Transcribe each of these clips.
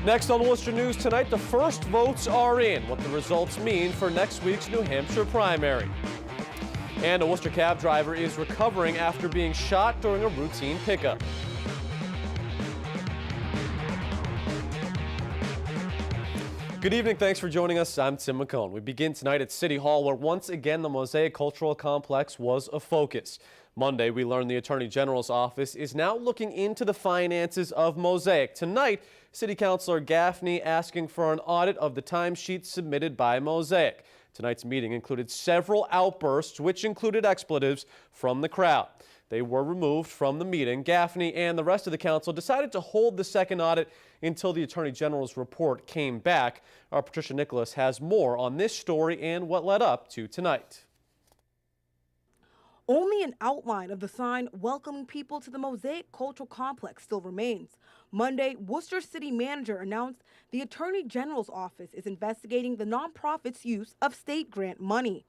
Next on Worcester News tonight, the first votes are in, what the results mean for next week's New Hampshire primary. And a Worcester cab driver is recovering after being shot during a routine pickup. Good evening, thanks for joining us. I'm Tim McCone. We begin tonight at City Hall, where once again the Mosaic Cultural Complex was a focus. Monday, we learned the Attorney General's office is now looking into the finances of Mosaic. Tonight, City Councilor Gaffney asking for an audit of the timesheets submitted by Mosaic. Tonight's meeting included several outbursts, which included expletives from the crowd. They were removed from the meeting. Gaffney and the rest of the council decided to hold the second audit until the Attorney General's report came back. Our Patricia Nicholas has more on this story and what led up to tonight. Only an outline of the sign welcoming people to the Mosaic Cultural Complex still remains. Monday, Worcester City Manager announced the Attorney General's office is investigating the nonprofit's use of state grant money.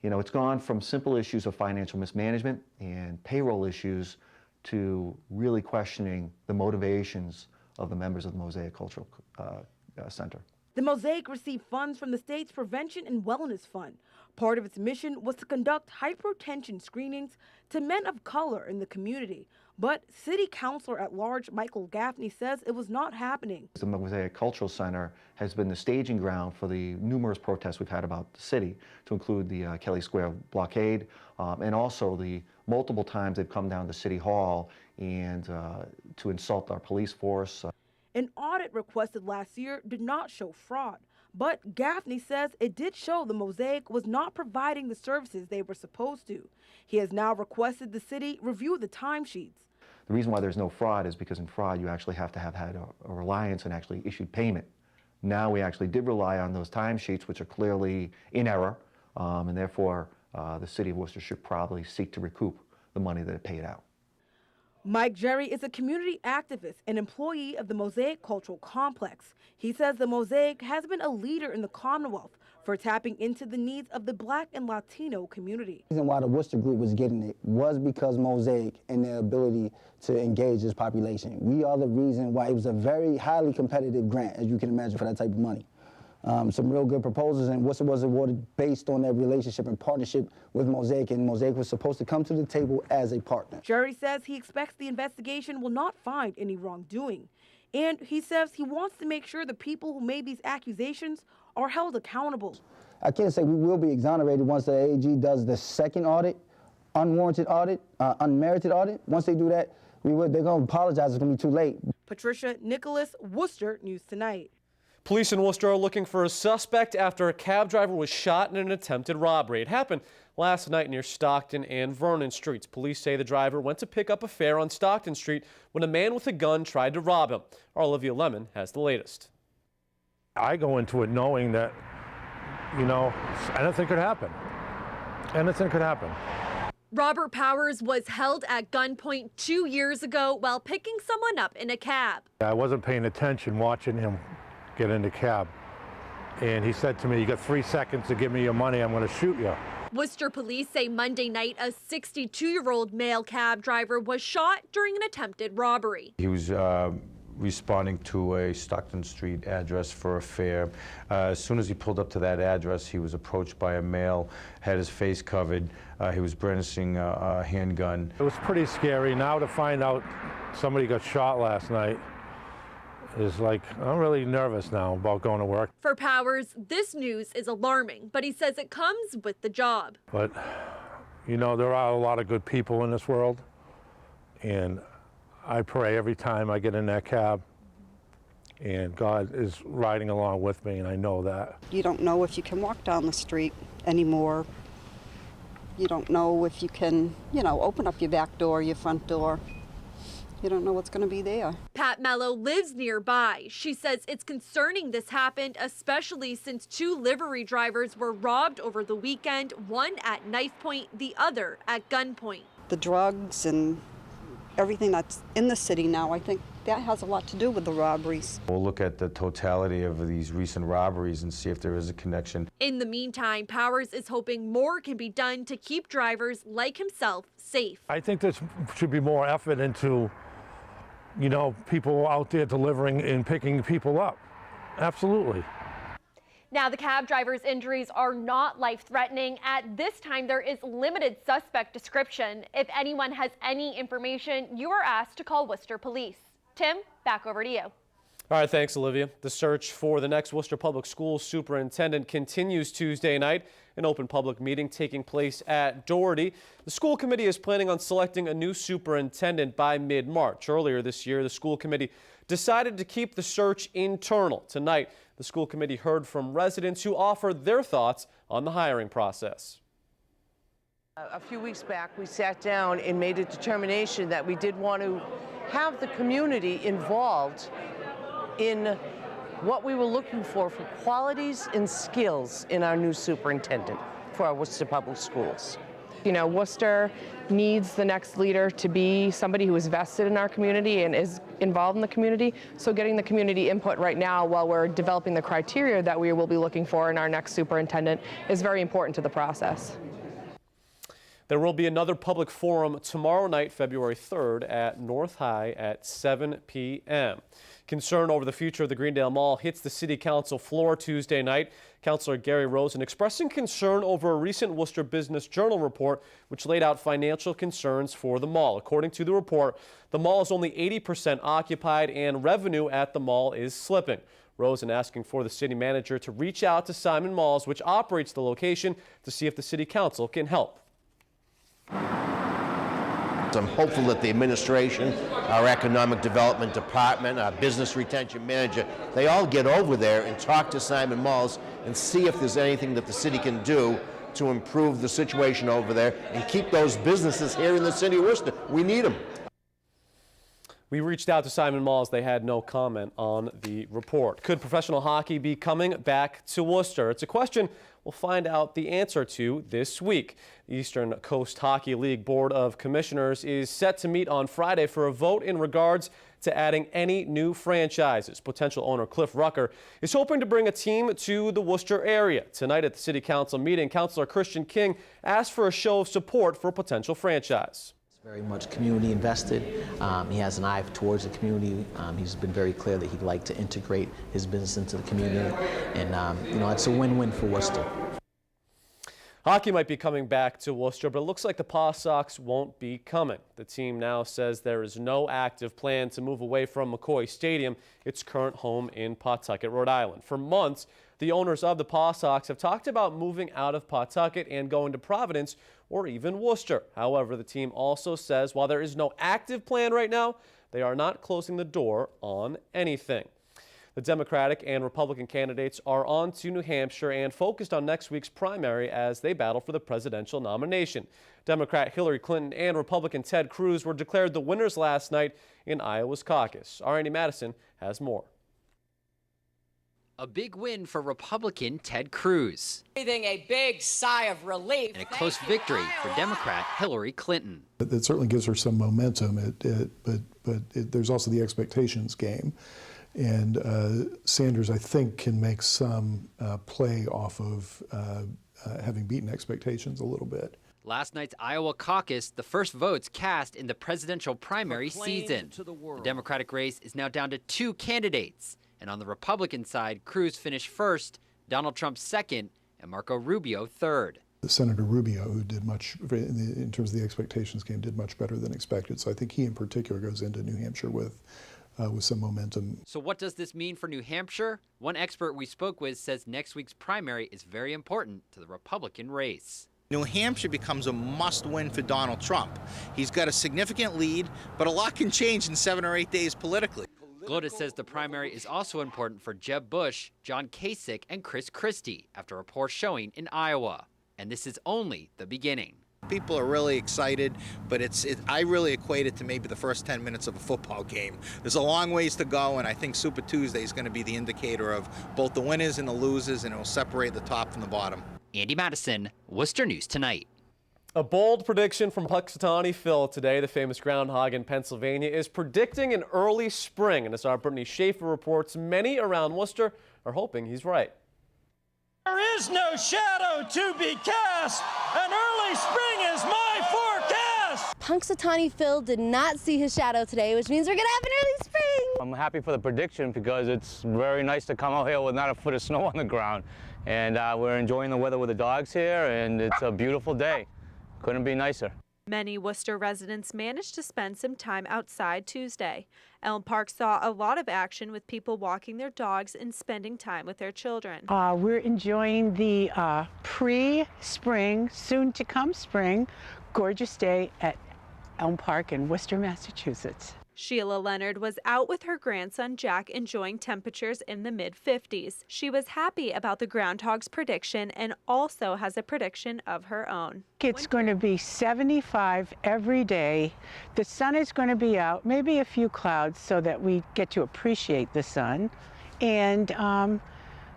You know, it's gone from simple issues of financial mismanagement and payroll issues to really questioning the motivations of the members of the Mosaic Cultural Center. The Mosaic received funds from the state's Prevention and Wellness Fund. Part of its mission was to conduct hypertension screenings to men of color in the community. But City Councilor at Large Michael Gaffney says it was not happening. The Mosaic Cultural Center has been the staging ground for the numerous protests we've had about the city, to include the Kelly Square blockade, and also the multiple times they've come down to City Hall and to insult our police force. An audit requested last year did not show fraud, but Gaffney says it did show the Mosaic was not providing the services they were supposed to. He has now requested the city review the timesheets. The reason why there's no fraud is because in fraud you actually have to have had a reliance and actually issued payment. Now we actually did rely on those timesheets, which are clearly in error, and therefore the city of Worcester should probably seek to recoup the money that it paid out. Mike Jerry is a community activist and employee of the Mosaic Cultural Complex. He says the Mosaic has been a leader in the Commonwealth for tapping into the needs of the Black and Latino community. The reason why the Worcester group was getting it was because Mosaic and their ability to engage this population. We are the reason why it was a very highly competitive grant, as you can imagine, for that type of money. Some real good proposals, and Worcester was awarded based on their relationship and partnership with Mosaic, and Mosaic was supposed to come to the table as a partner. Jerry says he expects the investigation will not find any wrongdoing, and he says he wants to make sure the people who made these accusations are held accountable. I can't say we will be exonerated once the AG does the second audit, unwarranted audit, unmerited audit. Once they do that, they're going to apologize. It's going to be too late. Patricia Nicholas, Worcester News Tonight. Police in Worcester are looking for a suspect after a cab driver was shot in an attempted robbery. It happened last night near Stockton and Vernon Streets. Police say the driver went to pick up a fare on Stockton Street when a man with a gun tried to rob him. Our Olivia Lemon has the latest. I go into it knowing that, you know, anything could happen. Anything could happen. Robert Powers was held at gunpoint 2 years ago while picking someone up in a cab. I wasn't paying attention watching him get in the cab, and he said to me, "You got 3 seconds to give me your money, I'm going to shoot you." Worcester police say Monday night a 62-year-old male cab driver was shot during an attempted robbery. He was responding to a Stockton Street address for a fare. As soon as he pulled up to that address, he was approached by a male, had his face covered. He was brandishing a handgun. It was pretty scary. Now to find out somebody got shot last night is like, I'm really nervous now about going to work. For Powers, this news is alarming, but he says it comes with the job. But, you know, there are a lot of good people in this world, and I pray every time I get in that cab, and God is riding along with me, and I know that. You don't know if you can walk down the street anymore. You don't know if you can, you know, open up your back door, your front door. You don't know what's going to be there. Pat Mello lives nearby. She says it's concerning this happened, especially since 2 livery drivers were robbed over the weekend, one at knife point, the other at gunpoint. The drugs and everything that's in the city now, I think that has a lot to do with the robberies. We'll look at the totality of these recent robberies and see if there is a connection. In the meantime, Powers is hoping more can be done to keep drivers like himself safe. I think there should be more effort into you know, people out there delivering and picking people up. Absolutely. Now, the cab driver's injuries are not life-threatening. At this time, there is limited suspect description. If anyone has any information, you are asked to call Worcester Police. Tim, back over to you. All right, thanks, Olivia. The search for the next Worcester Public Schools superintendent continues Tuesday night. An open public meeting taking place at Doherty. The school committee is planning on selecting a new superintendent by mid-March. Earlier this year, the school committee decided to keep the search internal. Tonight, the school committee heard from residents who offered their thoughts on the hiring process. A few weeks back, we sat down and made a determination that we did want to have the community involved in what we were looking for qualities and skills in our new superintendent for our Worcester Public Schools. You know, Worcester needs the next leader to be somebody who is vested in our community and is involved in the community. So getting the community input right now while we're developing the criteria that we will be looking for in our next superintendent is very important to the process. There will be another public forum tomorrow night, February 3rd at North High at 7 p.m. Concern over the future of the Greendale Mall hits the City Council floor Tuesday night. Councilor Gary Rosen expressing concern over a recent Worcester Business Journal report which laid out financial concerns for the mall. According to the report, the mall is only 80% occupied and revenue at the mall is slipping. Rosen asking for the city manager to reach out to Simon Malls, which operates the location, to see if the City Council can help. I'm hopeful that the administration, our economic development department, our business retention manager, they all get over there and talk to Simon Malls and see if there's anything that the city can do to improve the situation over there and keep those businesses here in the city of Worcester. We need them. We reached out to Simon Malls. They had no comment on the report. Could professional hockey be coming back to Worcester? It's a question we'll find out the answer to this week. The Eastern Coast Hockey League Board of Commissioners is set to meet on Friday for a vote in regards to adding any new franchises. Potential owner Cliff Rucker is hoping to bring a team to the Worcester area. Tonight at the City Council meeting, Councilor Christian King asked for a show of support for a potential franchise. Very much community invested. He has an eye towards the community. He's been very clear that he'd like to integrate his business into the community, and you know, it's a win-win for Worcester. Hockey might be coming back to Worcester, but it looks like the Pawsox won't be coming. The team now says there is no active plan to move away from McCoy Stadium, its current home in Pawtucket, Rhode Island. For months, the owners of the Pawsox have talked about moving out of Pawtucket and going to Providence or even Worcester. However, the team also says while there is no active plan right now, they are not closing the door on anything. The Democratic and Republican candidates are on to New Hampshire and focused on next week's primary as they battle for the presidential nomination. Democrat Hillary Clinton and Republican Ted Cruz were declared the winners last night in Iowa's caucus. Our Andy Madison has more. A big win for Republican Ted Cruz. Breathing a big sigh of relief. And a close victory for Democrat Hillary Clinton. It certainly gives her some momentum, but there's also the expectations game. And Sanders, I think, can make some play off of having beaten expectations a little bit. Last night's Iowa caucus, the first votes cast in the presidential primary season. The Democratic race is now down to 2 candidates. And on the Republican side, Cruz finished first, Donald Trump second, and Marco Rubio third. Senator Rubio, who did much, in terms of the expectations game, did much better than expected. So I think he in particular goes into New Hampshire with some momentum. So what does this mean for New Hampshire? One expert we spoke with says next week's primary is very important to the Republican race. New Hampshire becomes a must-win for Donald Trump. He's got a significant lead, but a lot can change in 7 or 8 days politically. Glota says the primary is also important for Jeb Bush, John Kasich, and Chris Christie after a poor showing in Iowa. And this is only the beginning. People are really excited, but I really equate it to maybe the first 10 minutes of a football game. There's a long ways to go, and I think Super Tuesday is going to be the indicator of both the winners and the losers, and it will separate the top from the bottom. Andy Madison, Worcester News Tonight. A bold prediction from Punxsutawney Phil today. The famous Groundhog in Pennsylvania is predicting an early spring. And as our Brittany Schaefer reports, many around Worcester are hoping he's right. There is no shadow to be cast. An early spring is my forecast. Punxsutawney Phil did not see his shadow today, which means we're gonna have an early spring. I'm happy for the prediction because it's very nice to come out here with not a foot of snow on the ground. And we're enjoying the weather with the dogs here, and it's a beautiful day. Couldn't be nicer. Many Worcester residents managed to spend some time outside Tuesday. Elm Park saw a lot of action with people walking their dogs and spending time with their children. We're enjoying the pre-spring, soon-to-come spring, gorgeous day at Elm Park in Worcester, Massachusetts. Sheila Leonard was out with her grandson Jack enjoying temperatures in the mid-50s. She was happy about the Groundhog's prediction and also has a prediction of her own. It's going to be 75 every day. The sun is going to be out, maybe a few clouds so that we get to appreciate the sun. And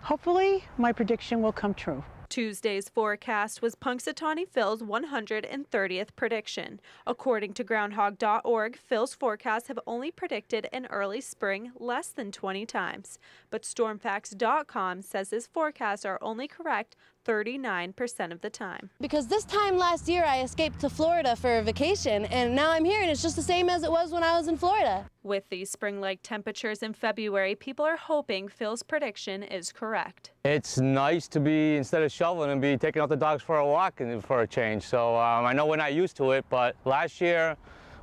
hopefully my prediction will come true. Tuesday's forecast was Punxsutawney Phil's 130th prediction. According to Groundhog.org, Phil's forecasts have only predicted an early spring less than 20 times. But Stormfacts.com says his forecasts are only correct 39% of the time. Because this time last year I escaped to Florida for a vacation, and now I'm here and it's just the same as it was when I was in Florida. With these spring-like temperatures in February, people are hoping Phil's prediction is correct. It's nice to be, instead of shoveling, and be taking out the dogs for a walk and for a change. So I know we're not used to it, but last year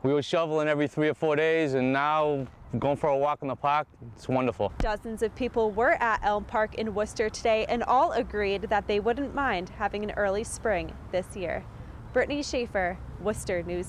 we were shoveling every 3 or 4 days, and now going for a walk in the park, it's wonderful. Dozens of people were at Elm Park in Worcester today and all agreed that they wouldn't mind having an early spring this year. Brittany Schaefer, Worcester News.